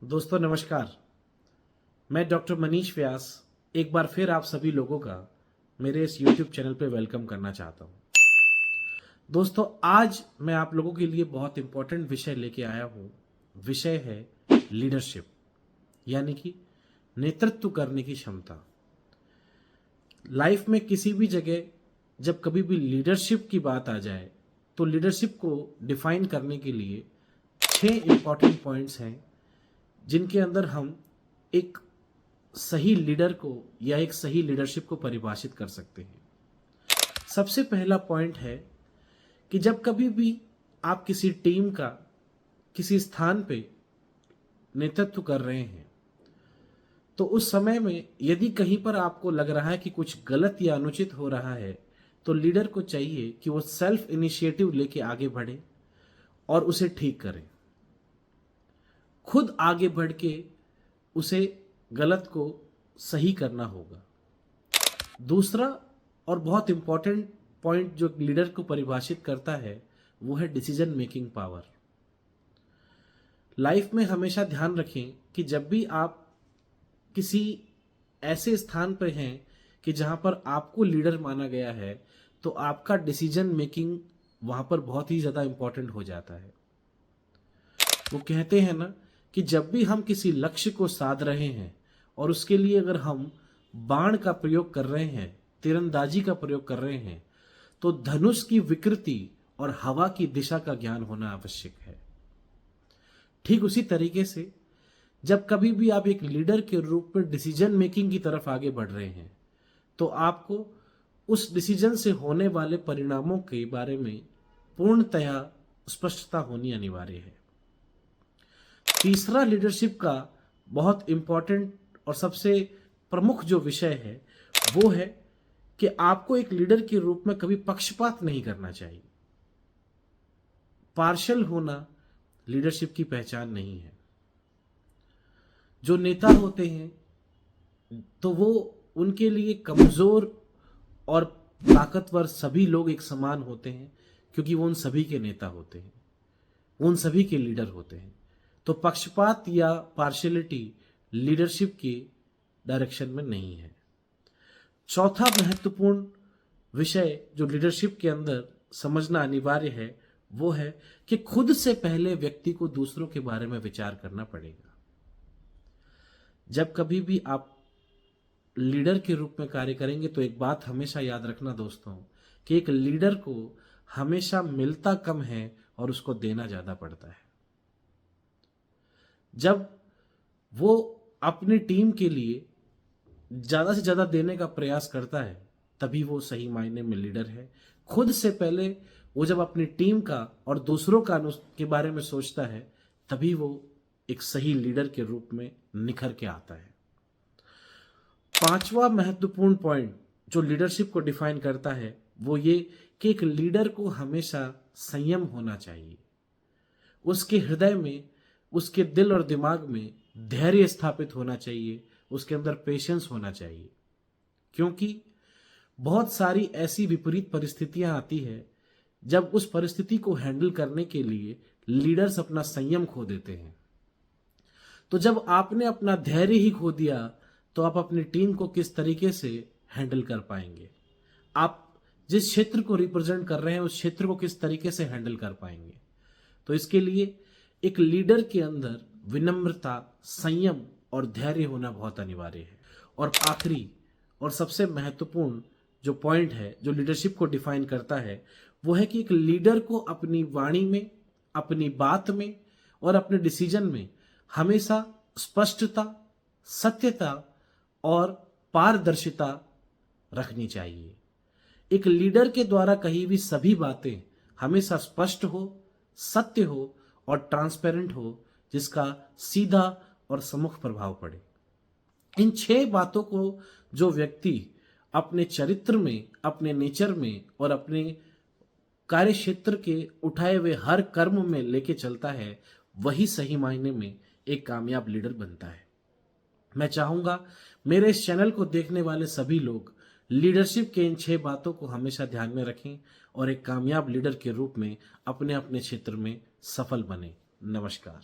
दोस्तों नमस्कार। मैं डॉक्टर मनीष व्यास एक बार फिर आप सभी लोगों का मेरे इस YouTube चैनल पे वेलकम करना चाहता हूँ। दोस्तों आज मैं आप लोगों के लिए बहुत इंपॉर्टेंट विषय लेके आया हूँ। विषय है लीडरशिप, यानी कि नेतृत्व करने की क्षमता। लाइफ में किसी भी जगह जब कभी भी लीडरशिप की बात आ जाए तो लीडरशिप को डिफाइन करने के लिए 6 इंपॉर्टेंट पॉइंट्स हैं जिनके अंदर हम एक सही लीडर को या एक सही लीडरशिप को परिभाषित कर सकते हैं। सबसे पहला पॉइंट है कि जब कभी भी आप किसी टीम का किसी स्थान पे नेतृत्व कर रहे हैं तो उस समय में यदि कहीं पर आपको लग रहा है कि कुछ गलत या अनुचित हो रहा है तो लीडर को चाहिए कि वो सेल्फ इनिशिएटिव लेके आगे बढ़े और उसे ठीक करें। खुद आगे बढ़ के उसे गलत को सही करना होगा। दूसरा और बहुत इंपॉर्टेंट पॉइंट जो लीडर को परिभाषित करता है वो है डिसीजन मेकिंग पावर। लाइफ में हमेशा ध्यान रखें कि जब भी आप किसी ऐसे स्थान पर हैं कि जहां पर आपको लीडर माना गया है तो आपका डिसीजन मेकिंग वहां पर बहुत ही ज्यादा इंपॉर्टेंट हो जाता है। वो कहते हैं ना कि जब भी हम किसी लक्ष्य को साध रहे हैं और उसके लिए अगर हम बाण का प्रयोग कर रहे हैं, तीरंदाजी का प्रयोग कर रहे हैं, तो धनुष की विकृति और हवा की दिशा का ज्ञान होना आवश्यक है। ठीक उसी तरीके से जब कभी भी आप एक लीडर के रूप में डिसीजन मेकिंग की तरफ आगे बढ़ रहे हैं तो आपको उस डिसीजन से होने वाले परिणामों के बारे में पूर्णतया स्पष्टता होनी अनिवार्य है। तीसरा लीडरशिप का बहुत इंपॉर्टेंट और सबसे प्रमुख जो विषय है वो है कि आपको एक लीडर के रूप में कभी पक्षपात नहीं करना चाहिए। पार्शल होना लीडरशिप की पहचान नहीं है। जो नेता होते हैं तो वो उनके लिए कमजोर और ताकतवर सभी लोग एक समान होते हैं क्योंकि वो उन सभी के नेता होते हैं, वो उन सभी के लीडर होते हैं। तो पक्षपात या पार्शियलिटी लीडरशिप के डायरेक्शन में नहीं है। चौथा महत्वपूर्ण विषय जो लीडरशिप के अंदर समझना अनिवार्य है वो है कि खुद से पहले व्यक्ति को दूसरों के बारे में विचार करना पड़ेगा। जब कभी भी आप लीडर के रूप में कार्य करेंगे तो एक बात हमेशा याद रखना दोस्तों कि एक लीडर को हमेशा मिलता कम है और उसको देना ज्यादा पड़ता है। जब वो अपनी टीम के लिए ज्यादा से ज्यादा देने का प्रयास करता है तभी वो सही मायने में लीडर है। खुद से पहले वो जब अपनी टीम का और दूसरों का के बारे में सोचता है तभी वो एक सही लीडर के रूप में निखर के आता है। पांचवा महत्वपूर्ण पॉइंट जो लीडरशिप को डिफाइन करता है वो ये कि एक लीडर को हमेशा संयम होना चाहिए। उसके हृदय में, उसके दिल और दिमाग में धैर्य स्थापित होना चाहिए, उसके अंदर पेशेंस होना चाहिए। क्योंकि बहुत सारी ऐसी विपरीत परिस्थितियां आती है जब उस परिस्थिति को हैंडल करने के लिए लीडर्स अपना संयम खो देते हैं। तो जब आपने अपना धैर्य ही खो दिया तो आप अपनी टीम को किस तरीके से हैंडल कर पाएंगे? आप जिस क्षेत्र को रिप्रेजेंट कर रहे हैं उस क्षेत्र को किस तरीके से हैंडल कर पाएंगे? तो इसके लिए एक लीडर के अंदर विनम्रता, संयम और धैर्य होना बहुत अनिवार्य है। और आखिरी और सबसे महत्वपूर्ण जो पॉइंट है जो लीडरशिप को डिफाइन करता है वो है कि एक लीडर को अपनी वाणी में, अपनी बात में और अपने डिसीजन में हमेशा स्पष्टता, सत्यता और पारदर्शिता रखनी चाहिए। एक लीडर के द्वारा कही हुई सभी बातें हमेशा स्पष्ट हो, सत्य हो और ट्रांसपेरेंट हो, जिसका सीधा और सम्मुख प्रभाव पड़े। इन 6 बातों को जो व्यक्ति अपने चरित्र में, अपने नेचर में और अपने कार्य क्षेत्र के उठाए हुए हर कर्म में लेके चलता है वही सही मायने में एक कामयाब लीडर बनता है। मैं चाहूंगा मेरे इस चैनल को देखने वाले सभी लोग लीडरशिप के इन 6 बातों को हमेशा ध्यान में रखें और एक कामयाब लीडर के रूप में अपने अपने क्षेत्र में सफल बने। नमस्कार।